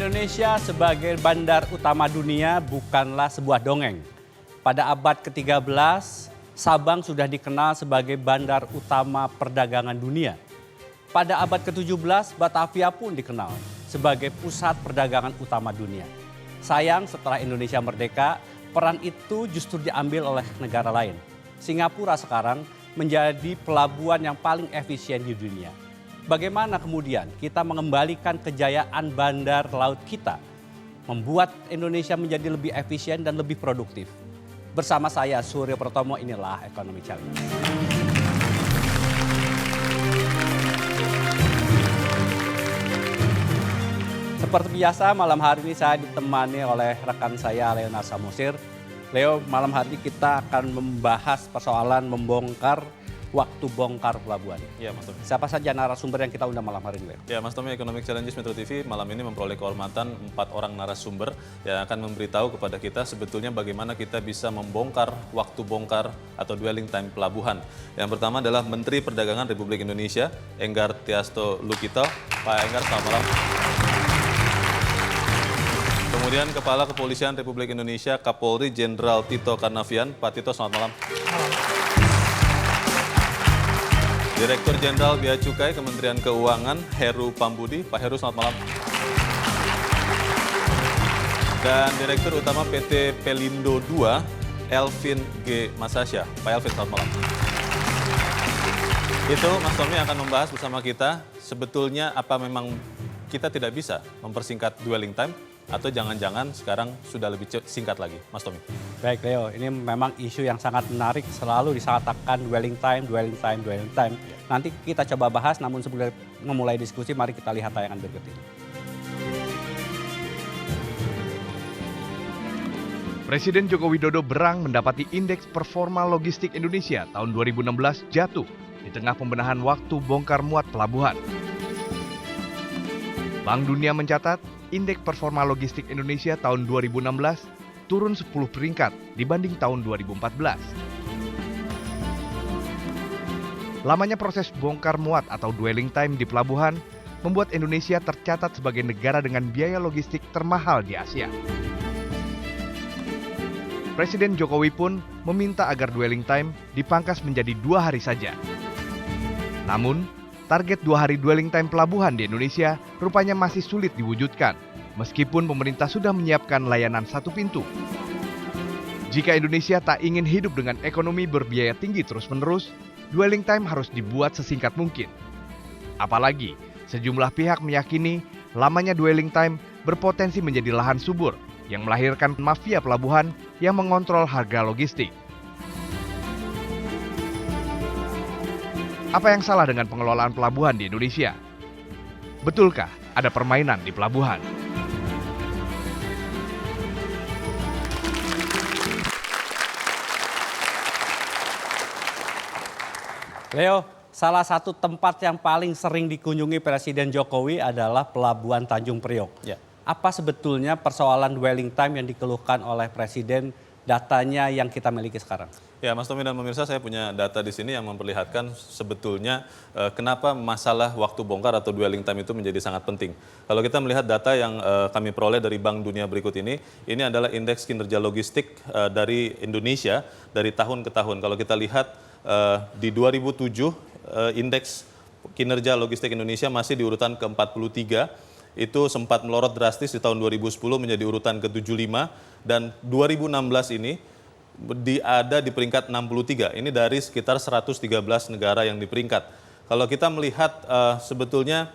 Indonesia sebagai bandar utama dunia bukanlah sebuah dongeng. Pada abad ke-13, Sabang sudah dikenal sebagai bandar utama perdagangan dunia. Pada abad ke-17, Batavia pun dikenal sebagai pusat perdagangan utama dunia. Sayang, setelah Indonesia merdeka, peran itu justru diambil oleh negara lain. Singapura sekarang menjadi pelabuhan yang paling efisien di dunia. Bagaimana kemudian kita mengembalikan kejayaan bandar laut kita, membuat Indonesia menjadi lebih efisien dan lebih produktif? Bersama saya Suryo Pratomo, inilah Ekonomi Challenge. Seperti biasa, malam hari ini saya ditemani oleh rekan saya Leonard Samosir. Leo, malam hari ini kita akan membahas persoalan membongkar waktu bongkar pelabuhan. Ya, Mas Tommy. Siapa saja narasumber yang kita undang malam hari ini, Leo? Ya, Mas Tommy, Economic Challenges Metro TV malam ini memperoleh kehormatan 4 orang narasumber yang akan memberitahu kepada kita sebetulnya bagaimana kita bisa membongkar waktu bongkar atau dwelling time pelabuhan. Yang pertama adalah Menteri Perdagangan Republik Indonesia, Enggar Tiasto Lukito. Pak Enggar, selamat malam. Kemudian Kepala Kepolisian Republik Indonesia, Kapolri Jenderal Tito Karnavian. Pak Tito, selamat malam. Direktur Jenderal Bea Cukai Kementerian Keuangan, Heru Pambudi. Pak Heru, selamat malam. Dan Direktur Utama PT Pelindo II, Elvin G. Masasya. Pak Elvin, selamat malam. Itu Mas Tommy akan membahas bersama kita, sebetulnya apa memang kita tidak bisa mempersingkat dwelling time, atau jangan-jangan sekarang sudah lebih singkat lagi, Mas Tommy. Baik Leo, ini memang isu yang sangat menarik, selalu disangkakan dwelling time. Nanti kita coba bahas, namun sebelum memulai diskusi, mari kita lihat tayangan berikut ini. Presiden Joko Widodo berang mendapati Indeks Performa Logistik Indonesia tahun 2016 jatuh di tengah pembenahan waktu bongkar muat pelabuhan. Bank Dunia mencatat Indeks Performa Logistik Indonesia tahun 2016 turun 10 peringkat dibanding tahun 2014. Lamanya proses bongkar muat atau dwelling time di pelabuhan membuat Indonesia tercatat sebagai negara dengan biaya logistik termahal di Asia. Presiden Jokowi pun meminta agar dwelling time dipangkas menjadi 2 hari saja. Namun, target 2 hari dwelling time pelabuhan di Indonesia rupanya masih sulit diwujudkan, meskipun pemerintah sudah menyiapkan layanan 1 pintu. Jika Indonesia tak ingin hidup dengan ekonomi berbiaya tinggi terus-menerus, dwelling time harus dibuat sesingkat mungkin. Apalagi, sejumlah pihak meyakini lamanya dwelling time berpotensi menjadi lahan subur yang melahirkan mafia pelabuhan yang mengontrol harga logistik. Apa yang salah dengan pengelolaan pelabuhan di Indonesia? Betulkah ada permainan di pelabuhan? Leo, salah satu tempat yang paling sering dikunjungi Presiden Jokowi adalah Pelabuhan Tanjung Priok. Ya. Apa sebetulnya persoalan dwelling time yang dikeluhkan oleh Presiden, datanya yang kita miliki sekarang? Ya, Mas Tommy dan pemirsa, saya punya data di sini yang memperlihatkan sebetulnya kenapa masalah waktu bongkar atau dwelling time itu menjadi sangat penting. Kalau kita melihat data yang kami peroleh dari Bank Dunia berikut ini adalah indeks kinerja logistik dari Indonesia dari tahun ke tahun. Kalau kita lihat di 2007 indeks kinerja logistik Indonesia masih di urutan ke-43, itu sempat melorot drastis di tahun 2010 menjadi urutan ke-75, dan 2016 ini ada di peringkat 63. Ini dari sekitar 113 negara yang di peringkat. Kalau kita melihat sebetulnya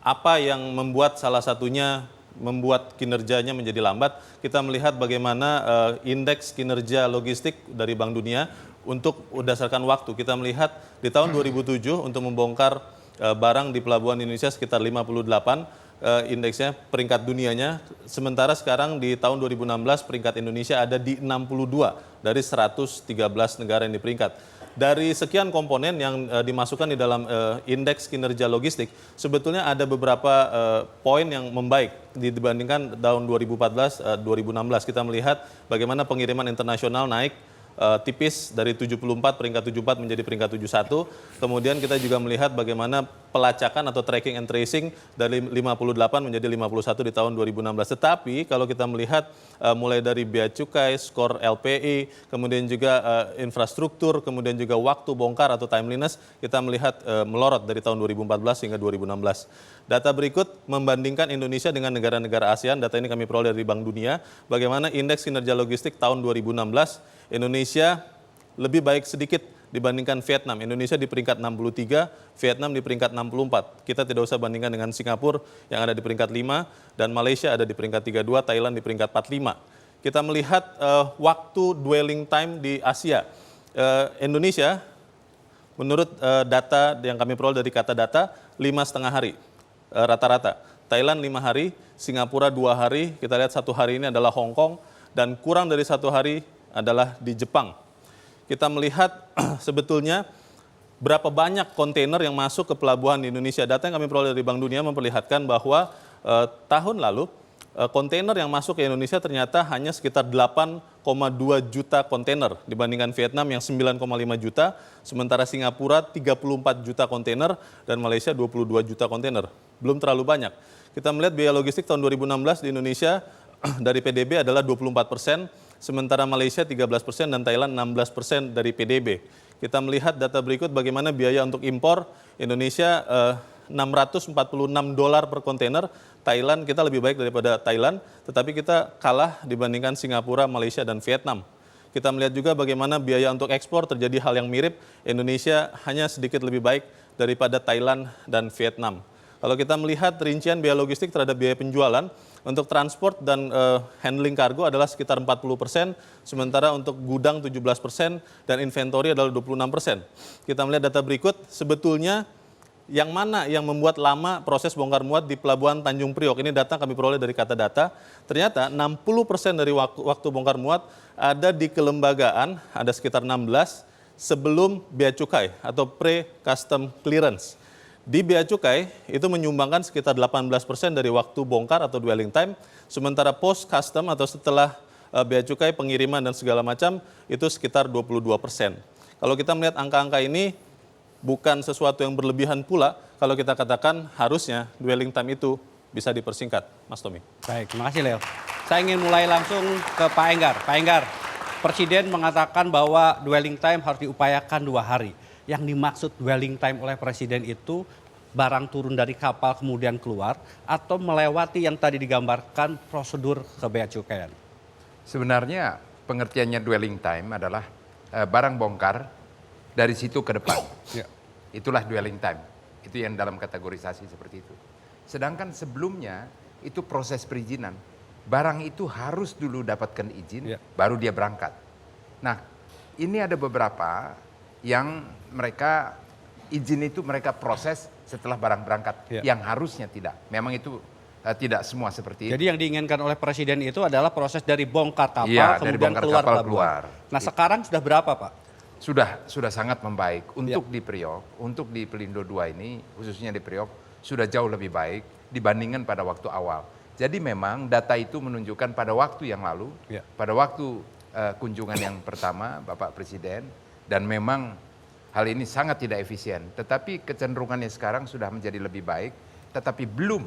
apa yang membuat salah satunya membuat kinerjanya menjadi lambat, kita melihat bagaimana indeks kinerja logistik dari Bank Dunia untuk berdasarkan waktu. Kita melihat di tahun 2007 untuk membongkar barang di pelabuhan Indonesia sekitar 58 indeksnya peringkat dunianya, sementara sekarang di tahun 2016 peringkat Indonesia ada di 62 dari 113 negara yang di peringkat. Dari sekian komponen yang dimasukkan di dalam indeks kinerja logistik, sebetulnya ada beberapa poin yang membaik dibandingkan tahun 2014-2016. Kita melihat bagaimana pengiriman internasional naik tipis dari 74 peringkat 74 menjadi peringkat 71. Kemudian kita juga melihat bagaimana pelacakan atau tracking and tracing dari 58 menjadi 51 di tahun 2016. Tetapi kalau kita melihat mulai dari bea cukai, skor LPI, kemudian juga infrastruktur, kemudian juga waktu bongkar atau timeliness, kita melihat melorot dari tahun 2014 hingga 2016. Data berikut membandingkan Indonesia dengan negara-negara ASEAN, data ini kami peroleh dari Bank Dunia, bagaimana indeks kinerja logistik tahun 2016, Indonesia lebih baik sedikit dibandingkan Vietnam. Indonesia di peringkat 63, Vietnam di peringkat 64. Kita tidak usah bandingkan dengan Singapura yang ada di peringkat 5 dan Malaysia ada di peringkat 32, Thailand di peringkat 45. Kita melihat waktu dwelling time di Asia. Indonesia menurut data yang kami peroleh dari Kata Data 5,5 hari rata-rata. Thailand 5 hari, Singapura 2 hari, kita lihat 1 hari ini adalah Hong Kong dan kurang dari 1 hari adalah di Jepang. Kita melihat sebetulnya berapa banyak kontainer yang masuk ke pelabuhan di Indonesia. Data yang kami peroleh dari Bank Dunia memperlihatkan bahwa tahun lalu kontainer yang masuk ke Indonesia ternyata hanya sekitar 8,2 juta kontainer dibandingkan Vietnam yang 9,5 juta, sementara Singapura 34 juta kontainer dan Malaysia 22 juta kontainer. Belum terlalu banyak. Kita melihat biaya logistik tahun 2016 di Indonesia dari PDB adalah 24%, sementara Malaysia 13% dan Thailand 16% dari PDB. Kita melihat data berikut bagaimana biaya untuk impor Indonesia $646 per kontainer, Thailand kita lebih baik daripada Thailand, tetapi kita kalah dibandingkan Singapura, Malaysia, dan Vietnam. Kita melihat juga bagaimana biaya untuk ekspor terjadi hal yang mirip, Indonesia hanya sedikit lebih baik daripada Thailand dan Vietnam. Kalau kita melihat rincian biaya logistik terhadap biaya penjualan, untuk transport dan handling kargo adalah sekitar 40%, sementara untuk gudang 17% dan inventory adalah 26%. Kita melihat data berikut, sebetulnya yang mana yang membuat lama proses bongkar muat di Pelabuhan Tanjung Priok. Ini data kami peroleh dari Kata Data. Ternyata 60% dari waktu bongkar muat ada di kelembagaan, ada sekitar 16 sebelum bea cukai atau pre-custom clearance. Di bea cukai itu menyumbangkan sekitar 18% dari waktu bongkar atau dwelling time, sementara post custom atau setelah bea cukai, pengiriman dan segala macam itu sekitar 22%. Kalau kita melihat angka-angka ini bukan sesuatu yang berlebihan pula kalau kita katakan harusnya dwelling time itu bisa dipersingkat, Mas Tommy. Baik, terima kasih Leo. Saya ingin mulai langsung ke Pak Enggar. Pak Enggar, Presiden mengatakan bahwa dwelling time harus diupayakan 2 hari. Yang dimaksud dwelling time oleh Presiden itu barang turun dari kapal kemudian keluar atau melewati yang tadi digambarkan prosedur ke bea cukai? Sebenarnya pengertiannya dwelling time adalah barang bongkar dari situ ke depan. Ya. Itulah dwelling time. Itu yang dalam kategorisasi seperti itu. Sedangkan sebelumnya itu proses perizinan. Barang itu harus dulu dapatkan izin, baru dia berangkat. Nah, ini ada beberapa yang mereka izin itu mereka proses setelah barang berangkat, yang harusnya tidak. Memang itu tidak semua seperti itu. Jadi yang diinginkan oleh Presiden itu adalah proses dari bongkar kapal kemudian dari bongkar keluar kapal pelabuhan. Nah sekarang sudah berapa Pak? Sudah sangat membaik. Untuk di Priok, untuk di Pelindo 2 ini, khususnya di Priok, sudah jauh lebih baik dibandingkan pada waktu awal. Jadi memang data itu menunjukkan pada waktu yang lalu, pada waktu kunjungan yang pertama Bapak Presiden, dan memang hal ini sangat tidak efisien. Tetapi kecenderungannya sekarang sudah menjadi lebih baik, tetapi belum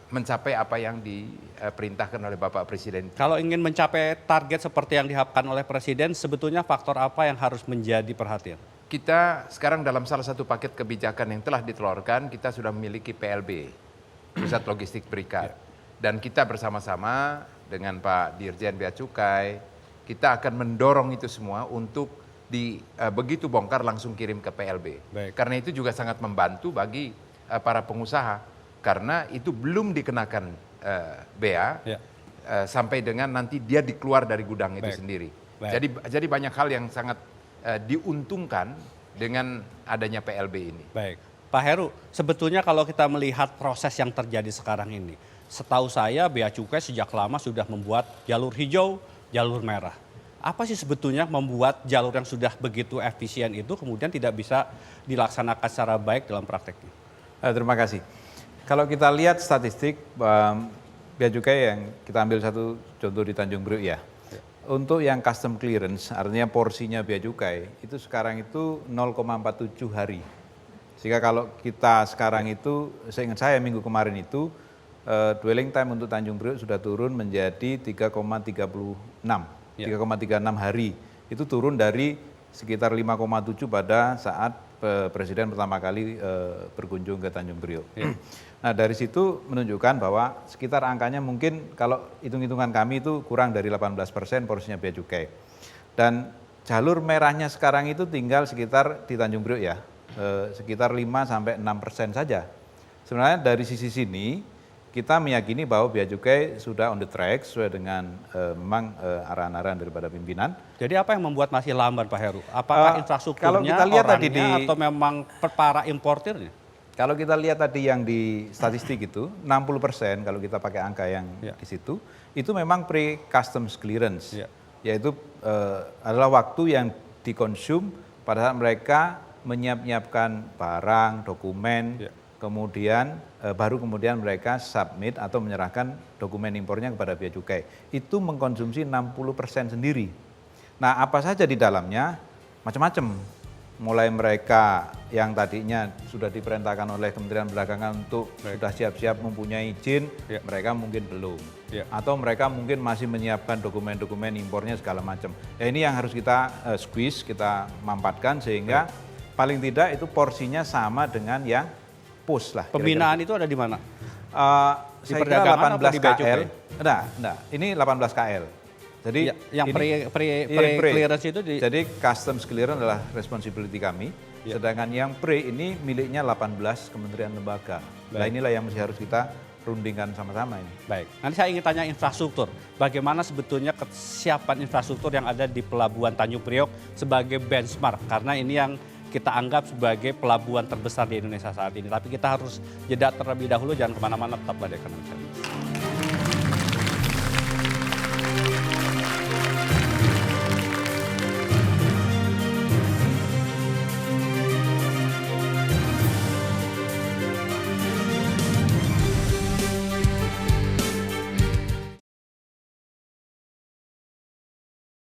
mencapai apa yang diperintahkan oleh Bapak Presiden. Kalau ingin mencapai target seperti yang diharapkan oleh Presiden, sebetulnya faktor apa yang harus menjadi perhatian? Kita sekarang dalam salah satu paket kebijakan yang telah ditelurkan, kita sudah memiliki PLB, Pusat Logistik Berikat. Dan kita bersama-sama dengan Pak Dirjen Bea Cukai, kita akan mendorong itu semua untuk begitu bongkar langsung kirim ke PLB. Baik. Karena itu juga sangat membantu bagi para pengusaha, karena itu belum dikenakan bea sampai dengan nanti dia dikeluar dari gudang itu sendiri. Jadi banyak hal yang sangat diuntungkan dengan adanya PLB ini. Baik, Pak Heru, sebetulnya kalau kita melihat proses yang terjadi sekarang ini, setahu saya bea cukai sejak lama sudah membuat jalur hijau, jalur merah. Apa sih sebetulnya membuat jalur yang sudah begitu efisien itu kemudian tidak bisa dilaksanakan secara baik dalam prakteknya? Terima kasih. Kalau kita lihat statistik bea cukai yang kita ambil satu contoh di Tanjung Priok ya. Untuk yang custom clearance, artinya porsinya bea cukai, itu sekarang itu 0,47 hari. Sehingga kalau kita sekarang itu, seingat saya minggu kemarin itu, dwelling time untuk Tanjung Priok sudah turun menjadi 3,36 hari. Itu turun dari sekitar 5,7 pada saat Presiden pertama kali berkunjung ke Tanjung Priok. Nah dari situ menunjukkan bahwa sekitar angkanya mungkin kalau hitung-hitungan kami itu kurang dari 18% porsinya bea cukai. Dan jalur merahnya sekarang itu tinggal sekitar di Tanjung Priok ya, sekitar 5-6% saja. Sebenarnya dari sisi sini kita meyakini bahwa bea cukai sudah on the track sesuai dengan memang arahan-arahan daripada pimpinan. Jadi apa yang membuat masih lamban Pak Heru? Apakah infrastrukturnya, kalau kita lihat tadi orangnya, atau memang para importirnya? Kalau kita lihat tadi yang di statistik itu 60% kalau kita pakai angka yang di situ itu memang pre-customs clearance, yaitu adalah waktu yang dikonsum pada saat mereka menyiapkan barang, dokumen, kemudian baru kemudian mereka submit atau menyerahkan dokumen impornya kepada bea cukai. Itu mengkonsumsi 60% sendiri. Nah apa saja di dalamnya? Macam-macam. Mulai mereka yang tadinya sudah diperintahkan oleh Kementerian Perdagangan untuk sudah siap-siap mempunyai izin, mereka mungkin belum. Atau mereka mungkin masih menyiapkan dokumen-dokumen impornya segala macam. Ya ini yang harus kita squeeze, kita mampatkan sehingga paling tidak itu porsinya sama dengan yang push lah. Pembinaan itu ada di mana? Saya kira 18 KL. Enggak, ini 18 KL. Jadi yang pre clearance itu jadi customs clearance adalah responsibility kami, sedangkan yang pre ini miliknya 18 kementerian lembaga. Nah inilah yang mesti harus kita rundingkan sama-sama ini. Baik, nanti saya ingin tanya infrastruktur. Bagaimana sebetulnya kesiapan infrastruktur yang ada di Pelabuhan Tanjung Priok sebagai benchmark? Karena ini yang kita anggap sebagai pelabuhan terbesar di Indonesia saat ini. Tapi kita harus jeda terlebih dahulu, jangan kemana-mana, tetaplah di Ekonomi Service.